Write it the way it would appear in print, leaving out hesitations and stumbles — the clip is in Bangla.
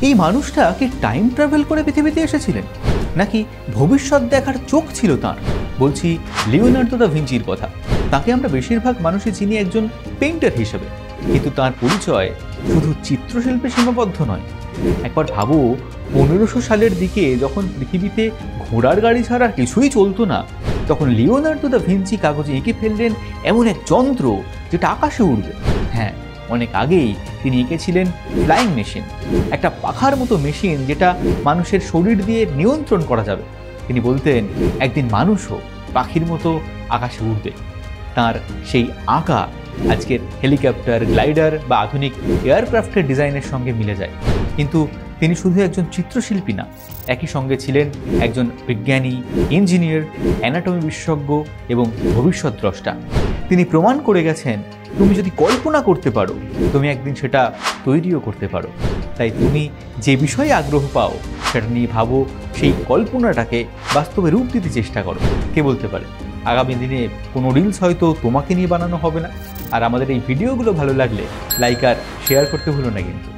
এই মানুষটা কি টাইম ট্রাভেল করে পৃথিবীতে এসেছিলেন, নাকি ভবিষ্যৎ দেখার চোখ ছিল তাঁর? বলছি লিওনার্দো দা ভিঞ্চির কথা। তাকে আমরা বেশিরভাগ মানুষই চিনি একজন পেইন্টার হিসেবে, কিন্তু তার পরিচয় শুধু চিত্রশিল্পে সীমাবদ্ধ নয়। একবার ভাবো, 1500 সালের দিকে যখন পৃথিবীতে ঘোড়ার গাড়ি ছাড়া কিছুই চলতো না, তখন লিওনার্দো দা ভিঞ্চি কাগজে এঁকে ফেললেন এমন এক যন্ত্র যেটা আকাশে উড়বে। হ্যাঁ, অনেক আগেই তিনি এঁকেছিলেন ফ্লাইং মেশিন, একটা পাখার মতো মেশিন যেটা মানুষের শরীর দিয়ে নিয়ন্ত্রণ করা যাবে। তিনি বলতেন একদিন মানুষও পাখির মতো আকাশে উড়বে। তার সেই আঁকা আজকের হেলিকপ্টার, গ্লাইডার বা আধুনিক এয়ারক্রাফটের ডিজাইনের সঙ্গে মিলে যায়। কিন্তু তিনি শুধু একজন চিত্রশিল্পী না, একই সঙ্গে ছিলেন একজন বিজ্ঞানী, ইঞ্জিনিয়ার, অ্যানাটমি বিশেষজ্ঞ এবং ভবিষ্যৎ দ্রষ্টা। তিনি প্রমাণ করে গেছেন তুমি যদি কল্পনা করতে পারো, তুমি একদিন সেটা তৈরিও করতে পারো। তাই তুমি যে বিষয়ে আগ্রহ পাও সেটা নিয়ে ভাবো, সেই কল্পনাটাকে বাস্তবে রূপ দিতে চেষ্টা করো। কে বলতে পারে আগামী দিনে কোনো রিলস হয়তো তোমাকে নিয়ে বানানো হবে না। আর আমাদের এই ভিডিওগুলো ভালো লাগলে লাইক আর শেয়ার করতে ভুলো না কিন্তু।